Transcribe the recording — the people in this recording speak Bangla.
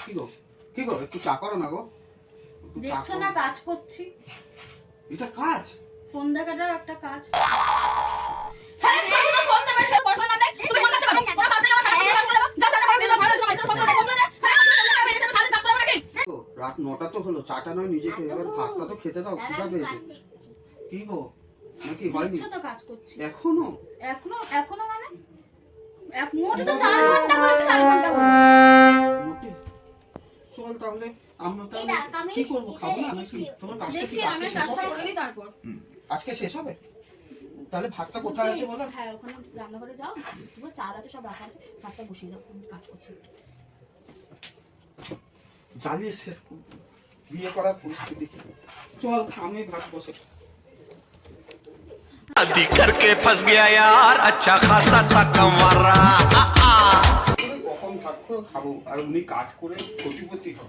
কি গো কি গো একটু চা করো না গো। দেখছো না কাজ করছি। এটা কাজ? ফোন দেখাটাও একটা কাজ। রাত 9টা তো হলো, চাটা নয় নিজেকে, এবার ভাতটা তো খেতে দাও, খিদা পেয়েছে। কি গো নাকি হয়নি? দেখছো তো কাজ করছি। এখনো এখনো মানে মোটে তো 4 ঘন্টা করে, 4 ঘন্টা করে। মোটে? চল তাহলে আমরা তাহলে কি করবো, খাবো না নাকি? তোমার কাজটা কি দেখছি আমি আজকে শেষ কাজটা হবে? করি তারপর। আজকে শেষ হবে? তাহলে ভাতটা কোথায় আছে বলো? হ্যাঁ ওখানে রান্নাঘরে যাও, তোমার চাল আছে সব রাখা আছে, ভাতটা বসিয়ে দাও, আমি কাজ করছি। জ্বালিয়ে শেষ করবো বিয়ে করার পরিস্থিতি। চল আমি ভাত বসে। शादी करके फंस गया यार अच्छा खासा था कमरा কখন ভাত করে খাবো, আর উনি কাজ করে কোটিপতি হবে।